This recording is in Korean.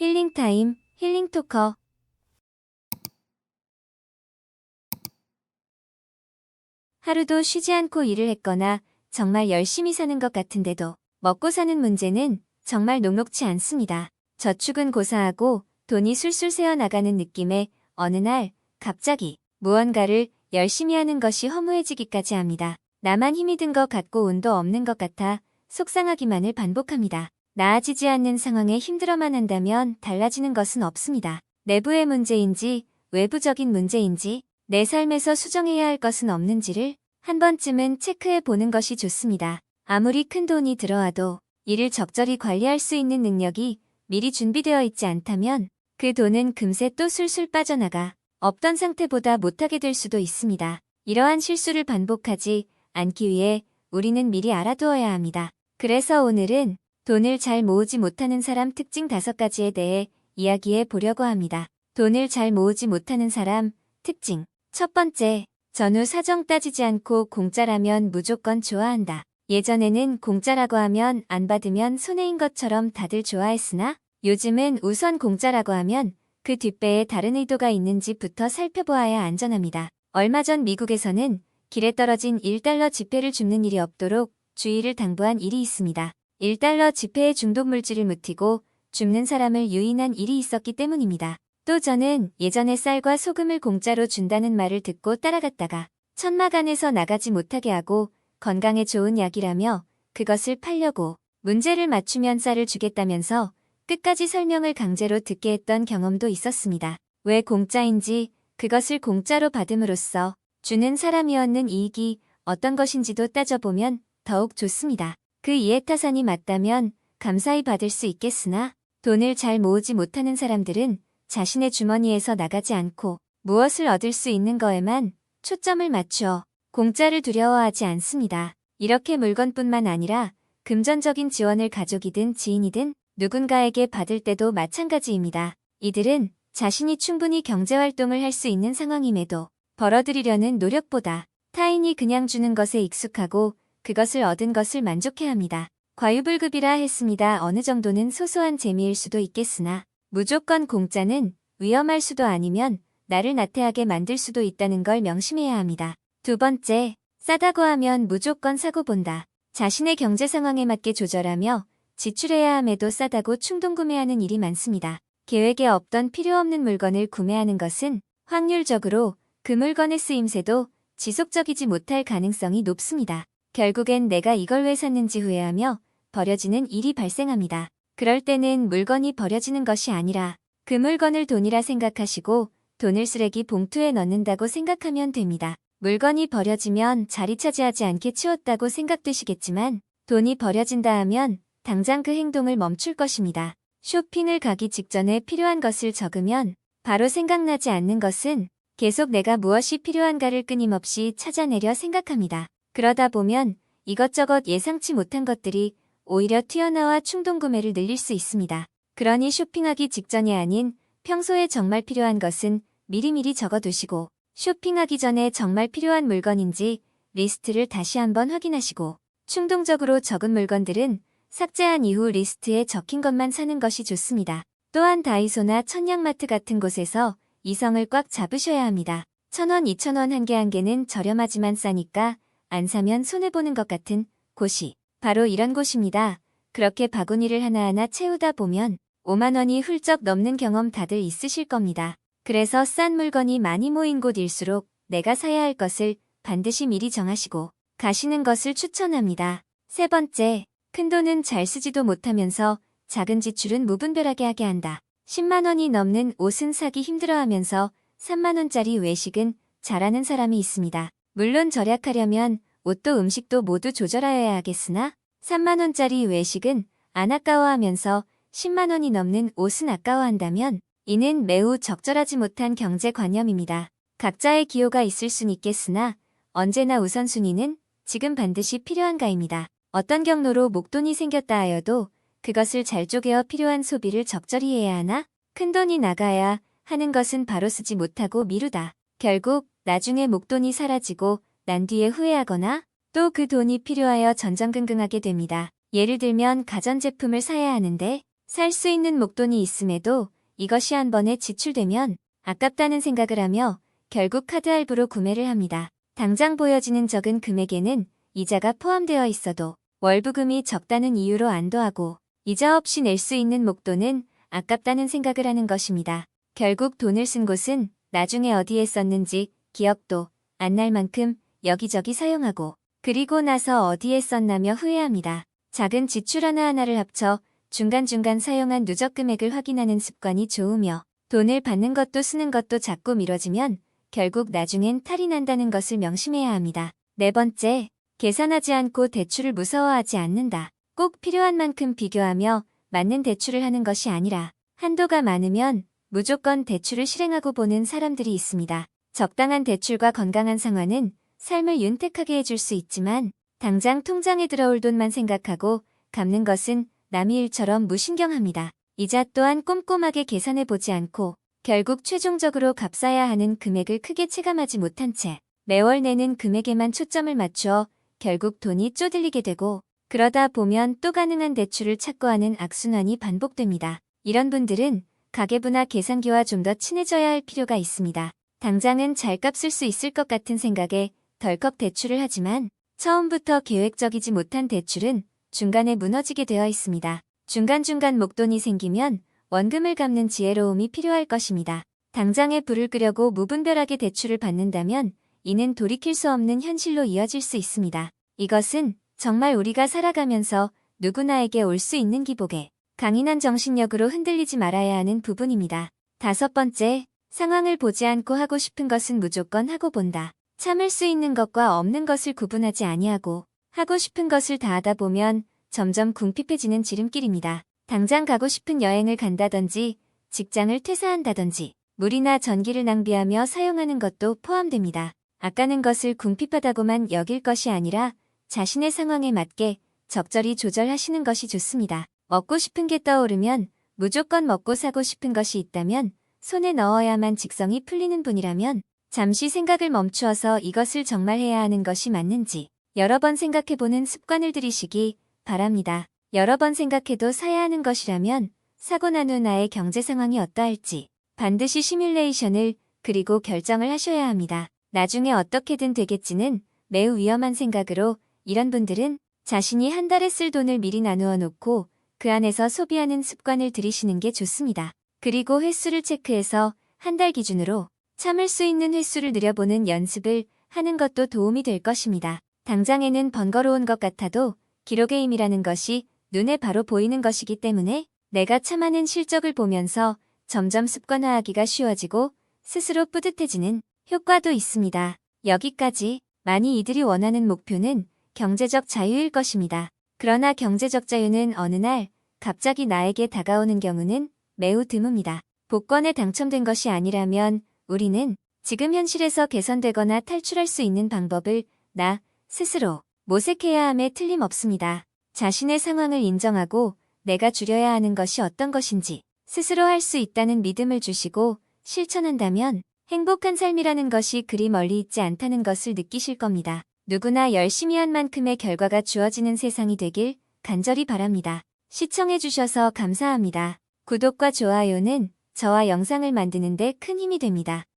힐링타임, 힐링토커. 하루도 쉬지 않고 일을 했거나 정말 열심히 사는 것 같은데도 먹고 사는 문제는 정말 녹록지 않습니다. 저축은 고사하고 돈이 술술 새어나가는 느낌에 어느 날 갑자기 무언가를 열심히 하는 것이 허무해지기까지 합니다. 나만 힘이 든 것 같고 운도 없는 것 같아 속상하기만을 반복합니다. 나아지지 않는 상황에 힘들어만 한다면 달라지는 것은 없습니다. 내부의 문제인지 외부적인 문제인지 내 삶에서 수정해야 할 것은 없는지를 한 번쯤은 체크해 보는 것이 좋습니다. 아무리 큰 돈이 들어와도 이를 적절히 관리할 수 있는 능력이 미리 준비되어 있지 않다면 그 돈은 금세 또 술술 빠져나가 없던 상태보다 못하게 될 수도 있습니다. 이러한 실수를 반복하지 않기 위해 우리는 미리 알아두어야 합니다. 그래서 오늘은 돈을 잘 모으지 못하는 사람 특징 5가지에 대해 이야기해 보려고 합니다. 돈을 잘 모으지 못하는 사람 특징. 첫 번째, 전후 사정 따지지 않고 공짜라면 무조건 좋아한다. 예전에는 공짜라고 하면 안 받으면 손해인 것처럼 다들 좋아했으나 요즘은 우선 공짜라고 하면 그 뒷배에 다른 의도가 있는지부터 살펴보아야 안전합니다. 얼마 전 미국에서는 길에 떨어진 1달러 지폐를 줍는 일이 없도록 주의를 당부한 일이 있습니다. 1달러 지폐에 중독 물질을 묻히고 줍는 사람을 유인한 일이 있었기 때문입니다. 또 저는 예전에 쌀과 소금을 공짜로 준다는 말을 듣고 따라갔다가 천막안에서 나가지 못하게 하고 건강에 좋은 약이라며 그것을 팔려고 문제를 맞추면 쌀을 주겠다면서 끝까지 설명을 강제로 듣게 했던 경험도 있었습니다. 왜 공짜인지 그것을 공짜로 받음으로써 주는 사람이 얻는 이익이 어떤 것인지도 따져보면 더욱 좋습니다. 그 이해타산이 맞다면 감사히 받을 수 있겠으나 돈을 잘 모으지 못하는 사람들은 자신의 주머니에서 나가지 않고 무엇을 얻을 수 있는 거에만 초점을 맞추어 공짜를 두려워하지 않습니다. 이렇게 물건뿐만 아니라 금전적인 지원을 가족이든 지인이든 누군가에게 받을 때도 마찬가지입니다. 이들은 자신이 충분히 경제활동을 할 수 있는 상황임에도 벌어들이려는 노력보다 타인이 그냥 주는 것에 익숙하고 그것을 얻은 것을 만족해합니다. 과유불급이라 했습니다. 어느 정도는 소소한 재미일 수도 있겠으나 무조건 공짜는 위험할 수도 아니면 나를 나태하게 만들 수도 있다는 걸 명심해야 합니다. 두 번째, 싸다고 하면 무조건 사고 본다. 자신의 경제 상황에 맞게 조절하며 지출해야 함에도 싸다고 충동구매하는 일이 많습니다. 계획에 없던 필요 없는 물건을 구매하는 것은 확률적으로 그 물건의 쓰임새도 지속적이지 못할 가능성이 높습니다. 결국엔 내가 이걸 왜 샀는지 후회하며 버려지는 일이 발생합니다. 그럴 때는 물건이 버려지는 것이 아니라 그 물건을 돈이라 생각하시고 돈을 쓰레기 봉투에 넣는다고 생각하면 됩니다. 물건이 버려지면 자리 차지하지 않게 치웠다고 생각되시겠지만 돈이 버려진다 하면 당장 그 행동을 멈출 것입니다. 쇼핑을 가기 직전에 필요한 것을 적으면 바로 생각나지 않는 것은 계속 내가 무엇이 필요한가를 끊임없이 찾아내려 생각합니다. 그러다 보면 이것저것 예상치 못한 것들이 오히려 튀어나와 충동구매를 늘릴 수 있습니다. 그러니 쇼핑하기 직전이 아닌 평소에 정말 필요한 것은 미리미리 적어두시고 쇼핑하기 전에 정말 필요한 물건인지 리스트를 다시 한번 확인하시고 충동적으로 적은 물건들은 삭제한 이후 리스트에 적힌 것만 사는 것이 좋습니다. 또한 다이소나 천양마트 같은 곳에서 이성을 꽉 잡으셔야 합니다. 1,000원, 2,000원 한 개 한 개는 저렴하지만 싸니까 안 사면 손해보는 것 같은 곳이 바로 이런 곳입니다. 그렇게 바구니를 하나하나 채우다 보면 5만 원이 훌쩍 넘는 경험 다들 있으실 겁니다. 그래서 싼 물건이 많이 모인 곳일수록 내가 사야 할 것을 반드시 미리 정하시고 가시는 것을 추천합니다. 세 번째, 큰돈은 잘 쓰지도 못하면서 작은 지출은 무분별하게 하게 한다. 10만 원이 넘는 옷은 사기 힘들어하면서 3만 원짜리 외식은 잘하는 사람이 있습니다. 물론 절약하려면 옷도 음식도 모두 조절하여야 하겠으나 3만 원짜리 외식은 안 아까워하면서 10만 원이 넘는 옷은 아까워한다면 이는 매우 적절하지 못한 경제관념입니다. 각자의 기호가 있을 순 있겠으나 언제나 우선순위는 지금 반드시 필요한가입니다. 어떤 경로로 목돈이 생겼다 하여도 그것을 잘 쪼개어 필요한 소비를 적절히 해야 하나? 큰돈이 나가야 하는 것은 바로 쓰지 못하고 미루다. 결국 나중에 목돈이 사라지고 난 뒤에 후회하거나 또 그 돈이 필요하여 전전긍긍하게 됩니다. 예를 들면 가전제품을 사야 하는데 살 수 있는 목돈이 있음에도 이것이 한 번에 지출되면 아깝다는 생각을 하며 결국 카드 할부로 구매를 합니다. 당장 보여지는 적은 금액에는 이자가 포함되어 있어도 월부금이 적다는 이유로 안도하고 이자 없이 낼 수 있는 목돈은 아깝다는 생각을 하는 것입니다. 결국 돈을 쓴 곳은 나중에 어디에 썼는지 기억도 안 날 만큼 여기저기 사용하고 그리고 나서 어디에 썼나며 후회합니다. 작은 지출 하나하나를 합쳐 중간중간 사용한 누적 금액을 확인하는 습관이 좋으며 돈을 받는 것도 쓰는 것도 자꾸 미뤄지면 결국 나중엔 탈이 난다는 것을 명심해야 합니다. 네 번째, 계산하지 않고 대출을 무서워하지 않는다. 꼭 필요한 만큼 비교하며 맞는 대출을 하는 것이 아니라 한도가 많으면 무조건 대출을 실행하고 보는 사람들이 있습니다. 적당한 대출과 건강한 상환은 삶을 윤택하게 해줄 수 있지만 당장 통장에 들어올 돈만 생각하고 갚는 것은 남의 일처럼 무신경합니다. 이자 또한 꼼꼼하게 계산해보지 않고 결국 최종적으로 갚아야 하는 금액을 크게 체감하지 못한 채 매월 내는 금액에만 초점을 맞추어 결국 돈이 쪼들리게 되고 그러다 보면 또 가능한 대출을 찾고 하는 악순환이 반복됩니다. 이런 분들은 가계부나 계산기와 좀 더 친해져야 할 필요가 있습니다. 당장은 잘 갚을 수 있을 것 같은 생각에 덜컥 대출을 하지만 처음부터 계획적이지 못한 대출은 중간에 무너지게 되어 있습니다. 중간중간 목돈이 생기면 원금을 갚는 지혜로움이 필요할 것입니다. 당장에 불을 끄려고 무분별하게 대출을 받는다면 이는 돌이킬 수 없는 현실로 이어질 수 있습니다. 이것은 정말 우리가 살아가면서 누구나에게 올 수 있는 기복에 강인한 정신력으로 흔들리지 말아야 하는 부분입니다. 다섯 번째, 상황을 보지 않고 하고 싶은 것은 무조건 하고 본다. 참을 수 있는 것과 없는 것을 구분하지 아니하고 하고 싶은 것을 다 하다 보면 점점 궁핍해지는 지름길입니다. 당장 가고 싶은 여행을 간다든지 직장을 퇴사한다든지 물이나 전기를 낭비하며 사용하는 것도 포함됩니다. 아까는 것을 궁핍하다고만 여길 것이 아니라 자신의 상황에 맞게 적절히 조절하시는 것이 좋습니다. 먹고 싶은 게 떠오르면 무조건 먹고 사고 싶은 것이 있다면 손에 넣어야만 직성이 풀리는 분이라면 잠시 생각을 멈추어서 이것을 정말 해야 하는 것이 맞는지 여러 번 생각해보는 습관을 들이시기 바랍니다. 여러 번 생각해도 사야 하는 것이라면 사고 난 후 나의 경제 상황이 어떠할지 반드시 시뮬레이션을 그리고 결정을 하셔야 합니다. 나중에 어떻게든 되겠지는 매우 위험한 생각으로 이런 분들은 자신이 한 달에 쓸 돈을 미리 나누어 놓고 그 안에서 소비하는 습관을 들이시는 게 좋습니다. 그리고 횟수를 체크해서 한 달 기준으로 참을 수 있는 횟수를 늘려보는 연습을 하는 것도 도움이 될 것입니다. 당장에는 번거로운 것 같아도 기록의 힘이라는 것이 눈에 바로 보이는 것이기 때문에 내가 참아낸 실적을 보면서 점점 습관화하기가 쉬워지고 스스로 뿌듯해지는 효과도 있습니다. 여기까지. 많이 이들이 원하는 목표는 경제적 자유일 것입니다. 그러나 경제적 자유는 어느 날 갑자기 나에게 다가오는 경우는 매우 드뭅니다. 복권에 당첨된 것이 아니라면 우리는 지금 현실에서 개선되거나 탈출할 수 있는 방법을 나 스스로 모색해야 함에 틀림없습니다. 자신의 상황을 인정하고 내가 줄여야 하는 것이 어떤 것인지 스스로 할 수 있다는 믿음을 주시고 실천한다면 행복한 삶이라는 것이 그리 멀리 있지 않다는 것을 느끼실 겁니다. 누구나 열심히 한 만큼의 결과가 주어지는 세상이 되길 간절히 바랍니다. 시청해주셔서 감사합니다. 구독과 좋아요는 저와 영상을 만드는 데 큰 힘이 됩니다.